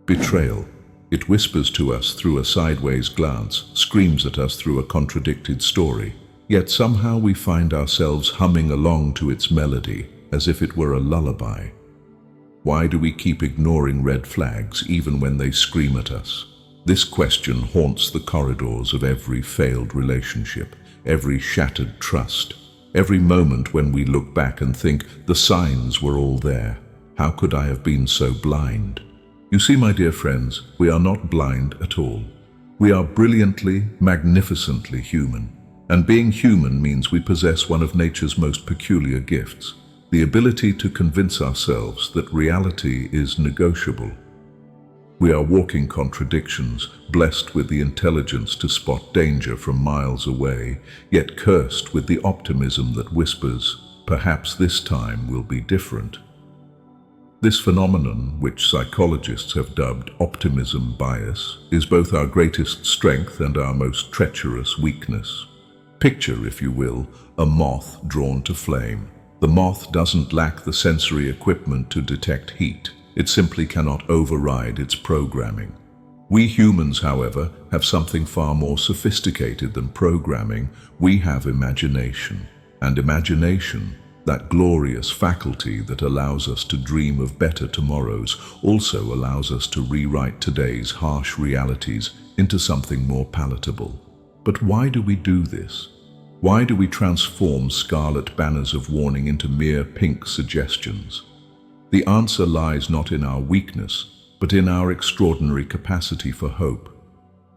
Betrayal. It whispers to us through a sideways glance, screams at us through a contradicted story. Yet somehow we find ourselves humming along to its melody, as if it were a lullaby. Why do we keep ignoring red flags even when they scream at us? This question haunts the corridors of every failed relationship, every shattered trust, every moment when we look back and think, the signs were all there. How could I have been so blind? You see, my dear friends, we are not blind at all. We are brilliantly, magnificently human. And being human means we possess one of nature's most peculiar gifts, the ability to convince ourselves that reality is negotiable. We are walking contradictions, blessed with the intelligence to spot danger from miles away, yet cursed with the optimism that whispers, perhaps this time will be different. This phenomenon, which psychologists have dubbed optimism bias, is both our greatest strength and our most treacherous weakness. Picture, if you will, a moth drawn to flame. The moth doesn't lack the sensory equipment to detect heat. It simply cannot override its programming. We humans, however, have something far more sophisticated than programming. We have imagination. And imagination, that glorious faculty that allows us to dream of better tomorrows, also allows us to rewrite today's harsh realities into something more palatable. But why do we do this? Why do we transform scarlet banners of warning into mere pink suggestions? The answer lies not in our weakness, but in our extraordinary capacity for hope.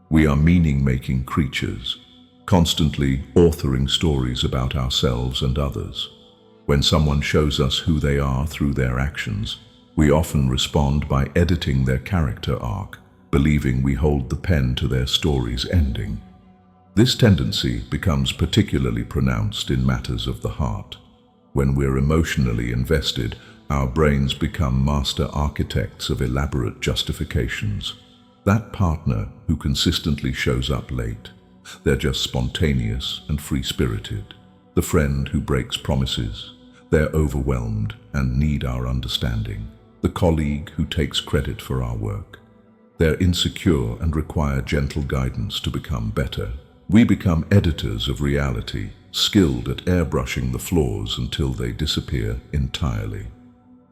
We are meaning-making creatures, constantly authoring stories about ourselves and others. When someone shows us who they are through their actions, we often respond by editing their character arc, believing we hold the pen to their story's ending. This tendency becomes particularly pronounced in matters of the heart. When we're emotionally invested, our brains become master architects of elaborate justifications. That partner who consistently shows up late, they're just spontaneous and free-spirited. The friend who breaks promises, they're overwhelmed and need our understanding. The colleague who takes credit for our work, they're insecure and require gentle guidance to become better. We become editors of reality, skilled at airbrushing the flaws until they disappear entirely.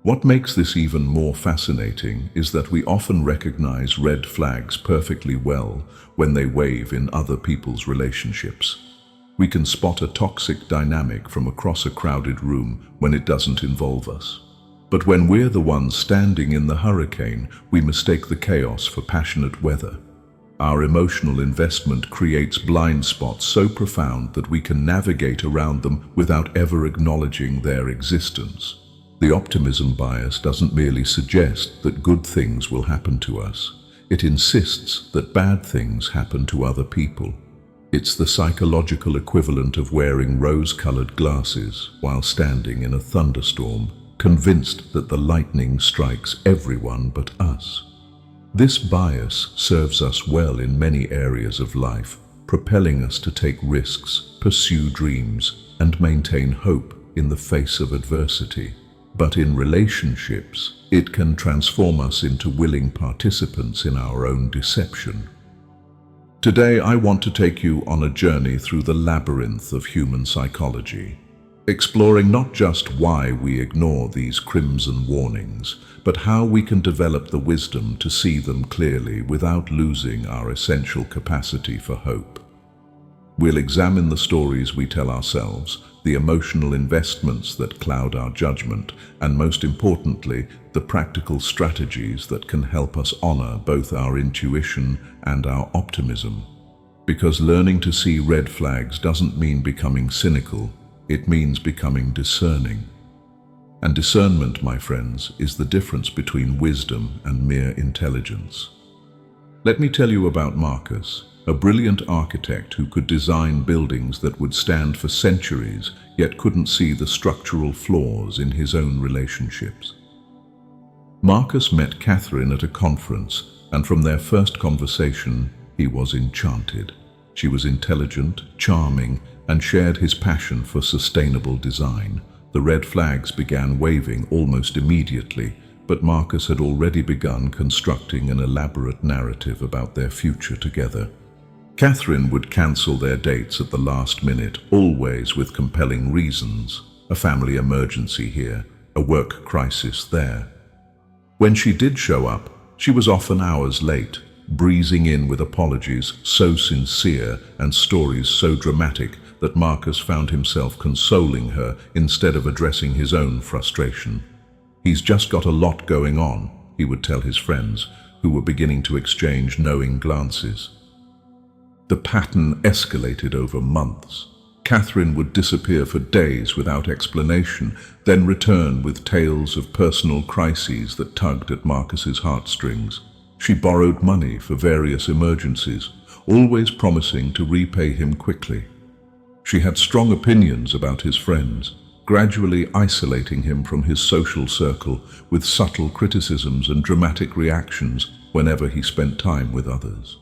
What makes this even more fascinating is that we often recognize red flags perfectly well when they wave in other people's relationships. We can spot a toxic dynamic from across a crowded room when it doesn't involve us. But when we're the ones standing in the hurricane, we mistake the chaos for passionate weather. Our emotional investment creates blind spots so profound that we can navigate around them without ever acknowledging their existence. The optimism bias doesn't merely suggest that good things will happen to us. It insists that bad things happen to other people. It's the psychological equivalent of wearing rose-colored glasses while standing in a thunderstorm, convinced that the lightning strikes everyone but us. This bias serves us well in many areas of life, propelling us to take risks, pursue dreams, and maintain hope in the face of adversity. But in relationships, it can transform us into willing participants in our own deception. Today, I want to take you on a journey through the labyrinth of human psychology, exploring not just why we ignore these crimson warnings, but how we can develop the wisdom to see them clearly without losing our essential capacity for hope. We'll examine the stories we tell ourselves, the emotional investments that cloud our judgment, and most importantly, the practical strategies that can help us honor both our intuition and our optimism. Because learning to see red flags doesn't mean becoming cynical, it means becoming discerning. And discernment, my friends, is the difference between wisdom and mere intelligence. Let me tell you about Marcus, a brilliant architect who could design buildings that would stand for centuries, yet couldn't see the structural flaws in his own relationships. Marcus met Catherine at a conference, and from their first conversation, he was enchanted. She was intelligent, charming, and shared his passion for sustainable design. The red flags began waving almost immediately, but Marcus had already begun constructing an elaborate narrative about their future together. Catherine would cancel their dates at the last minute, always with compelling reasons. A family emergency here, a work crisis there. When she did show up, she was often hours late, breezing in with apologies so sincere and stories so dramatic that Marcus found himself consoling her instead of addressing his own frustration. "He's just got a lot going on," he would tell his friends, who were beginning to exchange knowing glances. The pattern escalated over months. Catherine would disappear for days without explanation, then return with tales of personal crises that tugged at Marcus's heartstrings. She borrowed money for various emergencies, always promising to repay him quickly. She had strong opinions about his friends, gradually isolating him from his social circle with subtle criticisms and dramatic reactions whenever he spent time with others.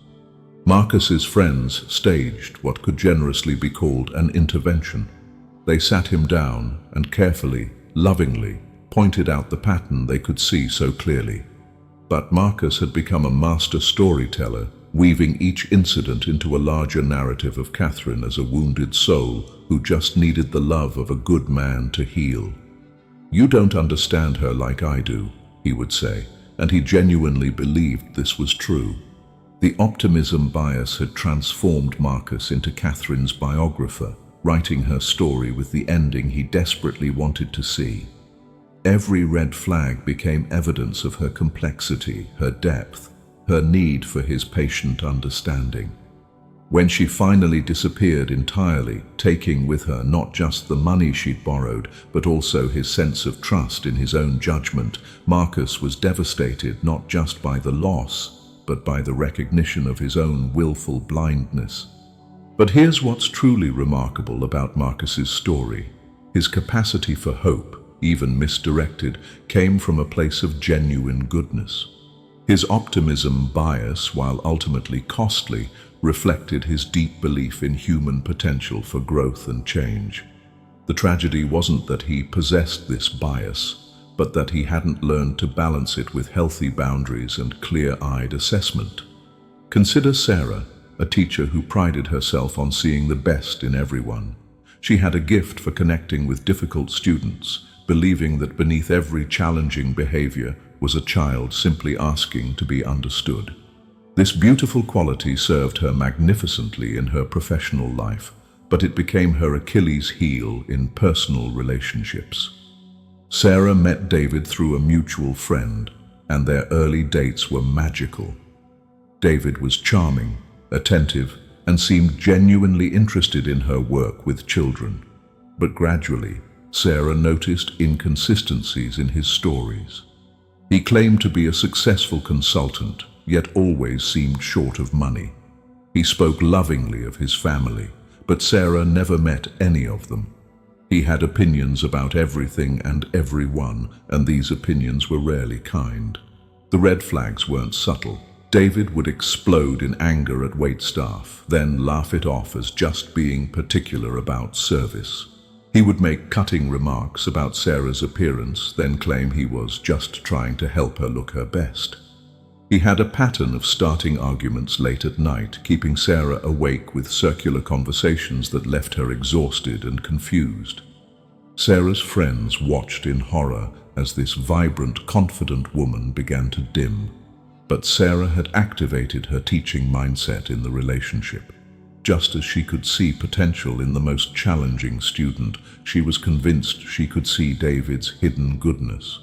Marcus's friends staged what could generously be called an intervention. They sat him down and carefully, lovingly, pointed out the pattern they could see so clearly. But Marcus had become a master storyteller, weaving each incident into a larger narrative of Catherine as a wounded soul who just needed the love of a good man to heal. "You don't understand her like I do," he would say, and he genuinely believed this was true. The optimism bias had transformed Marcus into Catherine's biographer, writing her story with the ending he desperately wanted to see. Every red flag became evidence of her complexity, her depth, her need for his patient understanding. When she finally disappeared entirely, taking with her not just the money she'd borrowed, but also his sense of trust in his own judgment, Marcus was devastated not just by the loss, but by the recognition of his own willful blindness. But here's what's truly remarkable about Marcus's story. His capacity for hope, even misdirected, came from a place of genuine goodness. His optimism bias, while ultimately costly, reflected his deep belief in human potential for growth and change. The tragedy wasn't that he possessed this bias, but that he hadn't learned to balance it with healthy boundaries and clear-eyed assessment. Consider Sarah, a teacher who prided herself on seeing the best in everyone. She had a gift for connecting with difficult students, believing that beneath every challenging behavior was a child simply asking to be understood. This beautiful quality served her magnificently in her professional life, but it became her Achilles heel in personal relationships. Sarah met David through a mutual friend, and their early dates were magical. David was charming, attentive, and seemed genuinely interested in her work with children. But gradually, Sarah noticed inconsistencies in his stories. He claimed to be a successful consultant, yet always seemed short of money. He spoke lovingly of his family, but Sarah never met any of them. He had opinions about everything and everyone, and these opinions were rarely kind. The red flags weren't subtle. David would explode in anger at waitstaff, then laugh it off as just being particular about service. He would make cutting remarks about Sarah's appearance, then claim he was just trying to help her look her best. He had a pattern of starting arguments late at night, keeping Sarah awake with circular conversations that left her exhausted and confused. Sarah's friends watched in horror as this vibrant, confident woman began to dim. But Sarah had activated her teaching mindset in the relationship. Just as she could see potential in the most challenging student, she was convinced she could see David's hidden goodness.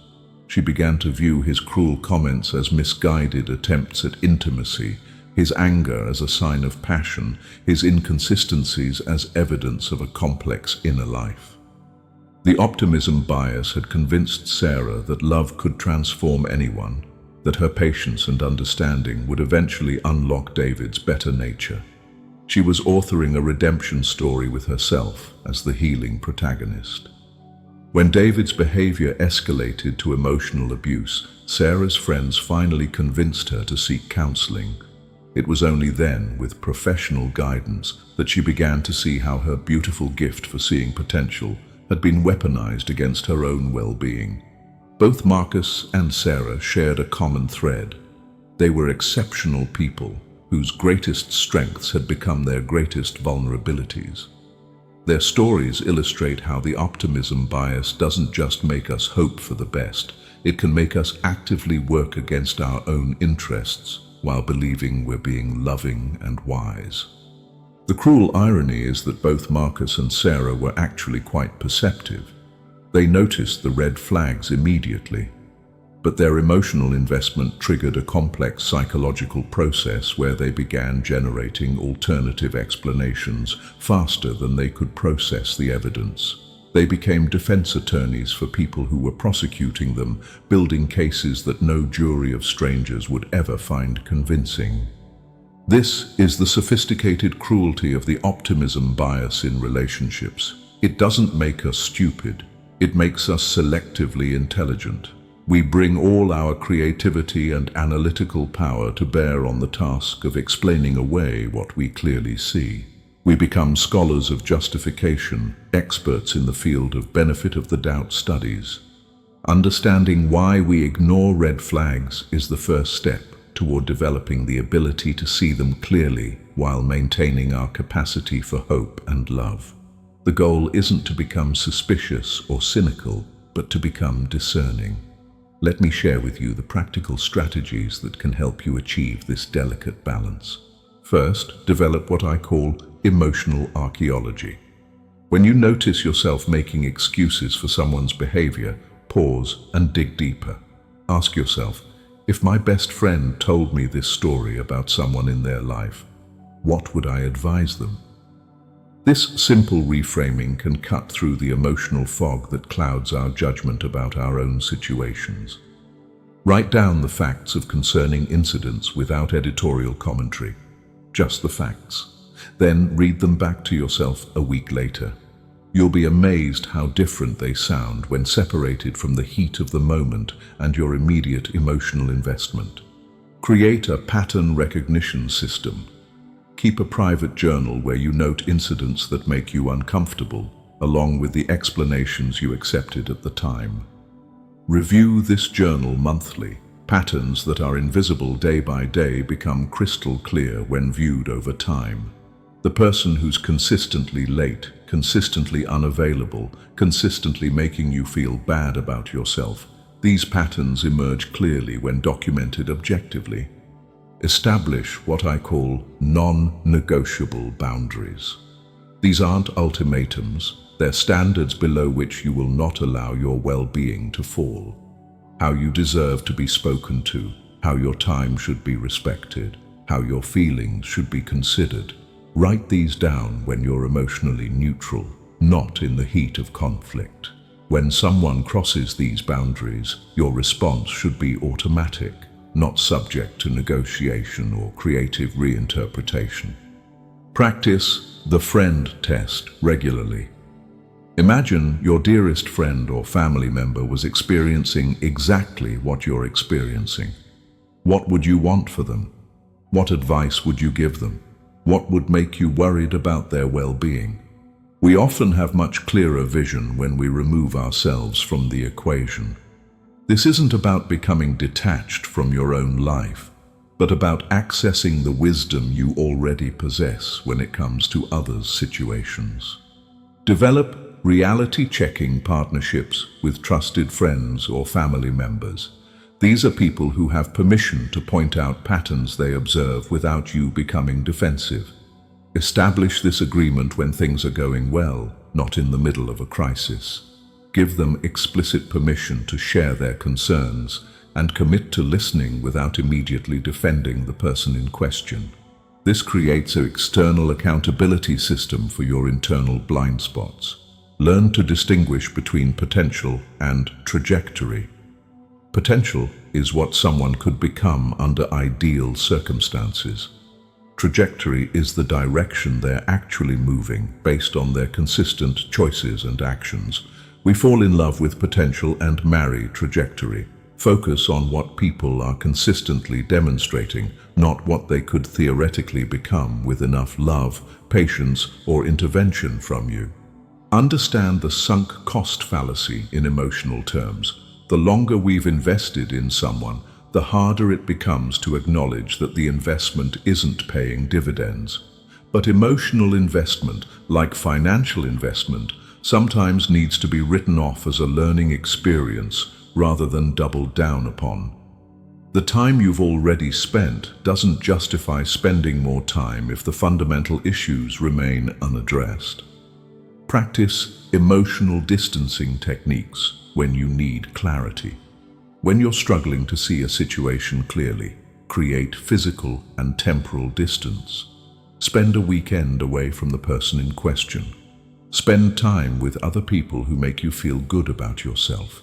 She began to view his cruel comments as misguided attempts at intimacy, his anger as a sign of passion, his inconsistencies as evidence of a complex inner life. The optimism bias had convinced Sarah that love could transform anyone, that her patience and understanding would eventually unlock David's better nature. She was authoring a redemption story with herself as the healing protagonist. When David's behavior escalated to emotional abuse, Sarah's friends finally convinced her to seek counseling. It was only then, with professional guidance, that she began to see how her beautiful gift for seeing potential had been weaponized against her own well-being. Both Marcus and Sarah shared a common thread. They were exceptional people whose greatest strengths had become their greatest vulnerabilities. Their stories illustrate how the optimism bias doesn't just make us hope for the best, it can make us actively work against our own interests while believing we're being loving and wise. The cruel irony is that both Marcus and Sarah were actually quite perceptive. They noticed the red flags immediately, but their emotional investment triggered a complex psychological process where they began generating alternative explanations faster than they could process the evidence. They became defense attorneys for people who were prosecuting them, building cases that no jury of strangers would ever find convincing. This is the sophisticated cruelty of the optimism bias in relationships. It doesn't make us stupid, it makes us selectively intelligent. We bring all our creativity and analytical power to bear on the task of explaining away what we clearly see. We become scholars of justification, experts in the field of benefit of the doubt studies. Understanding why we ignore red flags is the first step toward developing the ability to see them clearly while maintaining our capacity for hope and love. The goal isn't to become suspicious or cynical, but to become discerning. Let me share with you the practical strategies that can help you achieve this delicate balance. First, develop what I call emotional archaeology. When you notice yourself making excuses for someone's behavior, pause and dig deeper. Ask yourself, if my best friend told me this story about someone in their life, what would I advise them? This simple reframing can cut through the emotional fog that clouds our judgment about our own situations. Write down the facts of concerning incidents without editorial commentary, just the facts. Then read them back to yourself a week later. You'll be amazed how different they sound when separated from the heat of the moment and your immediate emotional investment. Create a pattern recognition system. Keep a private journal where you note incidents that make you uncomfortable, along with the explanations you accepted at the time. Review this journal monthly. Patterns that are invisible day by day become crystal clear when viewed over time. The person who's consistently late, consistently unavailable, consistently making you feel bad about yourself, these patterns emerge clearly when documented objectively. Establish what I call non-negotiable boundaries. These aren't ultimatums, they're standards below which you will not allow your well-being to fall. How you deserve to be spoken to, how your time should be respected, how your feelings should be considered. Write these down when you're emotionally neutral, not in the heat of conflict. When someone crosses these boundaries, your response should be automatic, not subject to negotiation or creative reinterpretation. Practice the friend test regularly. Imagine your dearest friend or family member was experiencing exactly what you're experiencing. What would you want for them? What advice would you give them? What would make you worried about their well-being? We often have much clearer vision when we remove ourselves from the equation. This isn't about becoming detached from your own life, but about accessing the wisdom you already possess when it comes to others' situations. Develop reality-checking partnerships with trusted friends or family members. These are people who have permission to point out patterns they observe without you becoming defensive. Establish this agreement when things are going well, not in the middle of a crisis. Give them explicit permission to share their concerns and commit to listening without immediately defending the person in question. This creates an external accountability system for your internal blind spots. Learn to distinguish between potential and trajectory. Potential is what someone could become under ideal circumstances. Trajectory is the direction they're actually moving based on their consistent choices and actions. We fall in love with potential and marry trajectory. Focus on what people are consistently demonstrating, not what they could theoretically become with enough love, patience, or intervention from you. Understand the sunk cost fallacy in emotional terms. The The longer we've invested in someone, the harder it becomes to acknowledge that the investment isn't paying dividends. But emotional investment, like financial investment, sometimes needs to be written off as a learning experience rather than doubled down upon. The time you've already spent doesn't justify spending more time if the fundamental issues remain unaddressed. Practice emotional distancing techniques when you need clarity. When you're struggling to see a situation clearly, create physical and temporal distance. Spend a weekend away from the person in question. Spend time with other people who make you feel good about yourself.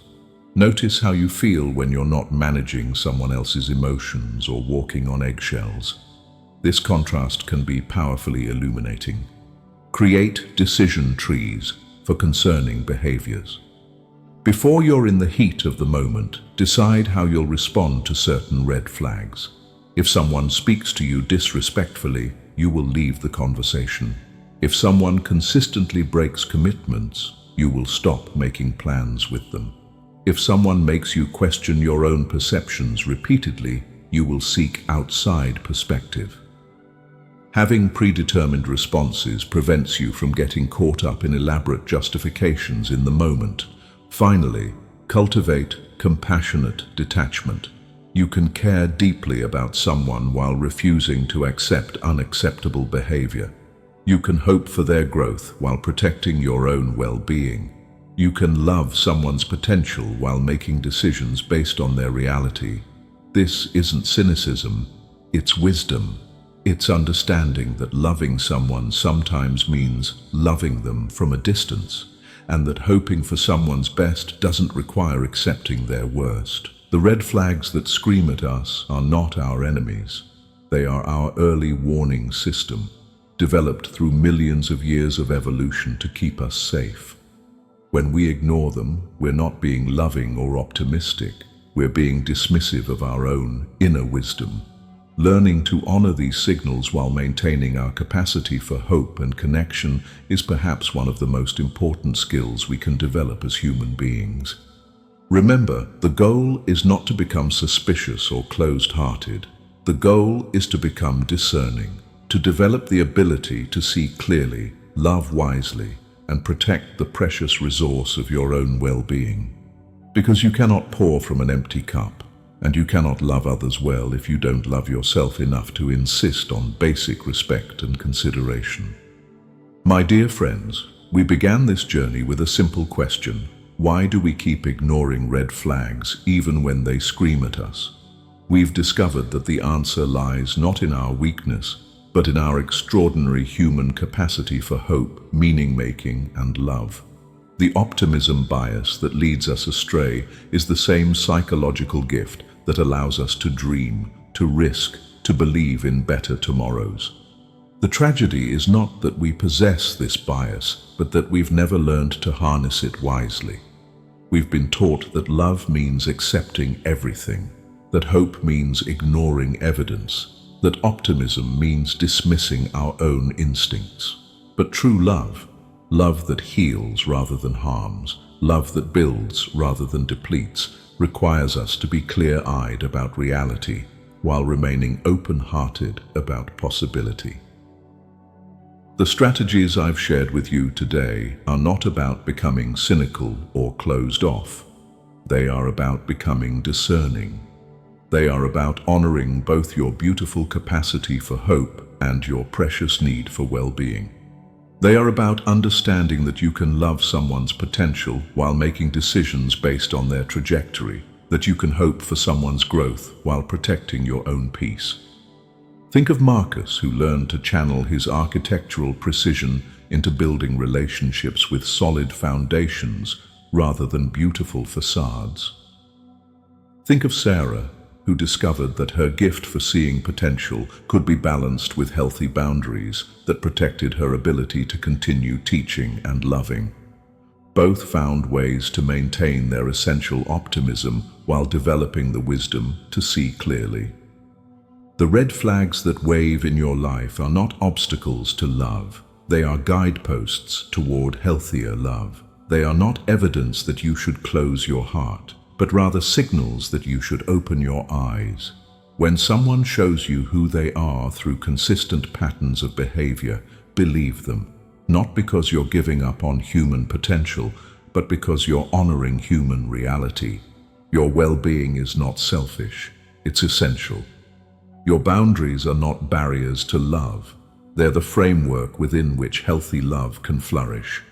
Notice how you feel when you're not managing someone else's emotions or walking on eggshells. This contrast can be powerfully illuminating. Create decision trees for concerning behaviors. Before you're in the heat of the moment, decide how you'll respond to certain red flags. If someone speaks to you disrespectfully, you will leave the conversation. If someone consistently breaks commitments, you will stop making plans with them. If someone makes you question your own perceptions repeatedly, you will seek outside perspective. Having predetermined responses prevents you from getting caught up in elaborate justifications in the moment. Finally, cultivate compassionate detachment. You can care deeply about someone while refusing to accept unacceptable behavior. You can hope for their growth while protecting your own well-being. You can love someone's potential while making decisions based on their reality. This isn't cynicism, it's wisdom. It's understanding that loving someone sometimes means loving them from a distance, and that hoping for someone's best doesn't require accepting their worst. The red flags that scream at us are not our enemies. They are our early warning system, developed through millions of years of evolution to keep us safe. When we ignore them, we're not being loving or optimistic. We're being dismissive of our own inner wisdom. Learning to honor these signals while maintaining our capacity for hope and connection is perhaps one of the most important skills we can develop as human beings. Remember, the goal is not to become suspicious or closed-hearted. The goal is to become discerning, to develop the ability to see clearly, love wisely, and protect the precious resource of your own well-being. Because you cannot pour from an empty cup, and you cannot love others well if you don't love yourself enough to insist on basic respect and consideration. My dear friends, we began this journey with a simple question. Why do we keep ignoring red flags even when they scream at us? We've discovered that the answer lies not in our weakness, but in our extraordinary human capacity for hope, meaning-making, and love. The optimism bias that leads us astray is the same psychological gift that allows us to dream, to risk, to believe in better tomorrows. The tragedy is not that we possess this bias, but that we've never learned to harness it wisely. We've been taught that love means accepting everything, that hope means ignoring evidence, that optimism means dismissing our own instincts. But true love, love that heals rather than harms, love that builds rather than depletes, requires us to be clear-eyed about reality while remaining open-hearted about possibility. The strategies I've shared with you today are not about becoming cynical or closed off. They are about becoming discerning. They are about honoring both your beautiful capacity for hope and your precious need for well-being. They are about understanding that you can love someone's potential while making decisions based on their trajectory, that you can hope for someone's growth while protecting your own peace. Think of Marcus, who learned to channel his architectural precision into building relationships with solid foundations rather than beautiful facades. Think of Sarah, who discovered that her gift for seeing potential could be balanced with healthy boundaries that protected her ability to continue teaching and loving. Both found ways to maintain their essential optimism while developing the wisdom to see clearly. The red flags that wave in your life are not obstacles to love. They are guideposts toward healthier love. They are not evidence that you should close your heart, but rather signals that you should open your eyes. When someone shows you who they are through consistent patterns of behavior, believe them, not because you're giving up on human potential, but because you're honoring human reality. Your well-being is not selfish, it's essential. Your boundaries are not barriers to love. They're the framework within which healthy love can flourish.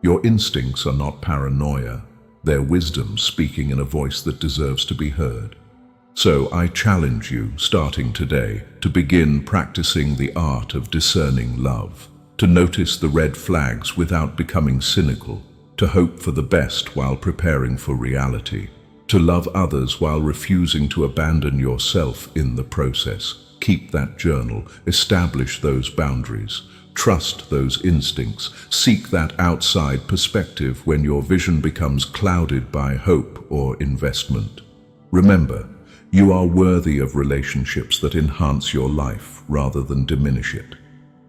Your instincts are not paranoia. They're wisdom speaking in a voice that deserves to be heard. So I challenge you, starting today, to begin practicing the art of discerning love, to notice the red flags without becoming cynical, to hope for the best while preparing for reality, to love others while refusing to abandon yourself in the process. Keep that journal, establish those boundaries, trust those instincts, seek that outside perspective when your vision becomes clouded by hope or investment. Remember, you are worthy of relationships that enhance your life rather than diminish it.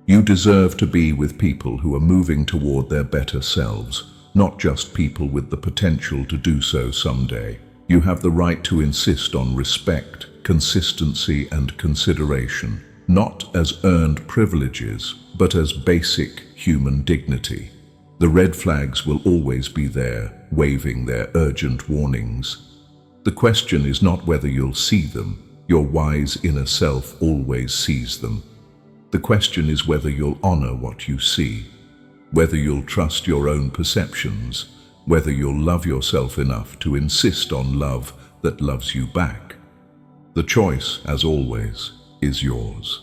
You deserve to be with people who are moving toward their better selves, not just people with the potential to do so someday. You have the right to insist on respect, consistency, and consideration, not as earned privileges, but as basic human dignity. The red flags will always be there, waving their urgent warnings. The question is not whether you'll see them. Your wise inner self always sees them. The question is whether you'll honor what you see, whether you'll trust your own perceptions, whether you'll love yourself enough to insist on love that loves you back. The choice, as always, is yours.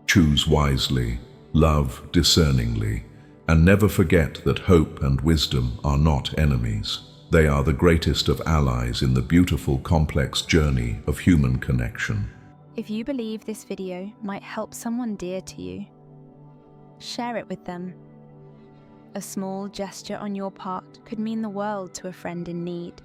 Choose wisely, love discerningly, and never forget that hope and wisdom are not enemies. They are the greatest of allies in the beautiful, complex journey of human connection. If you believe this video might help someone dear to you, share it with them. A small gesture on your part could mean the world to a friend in need.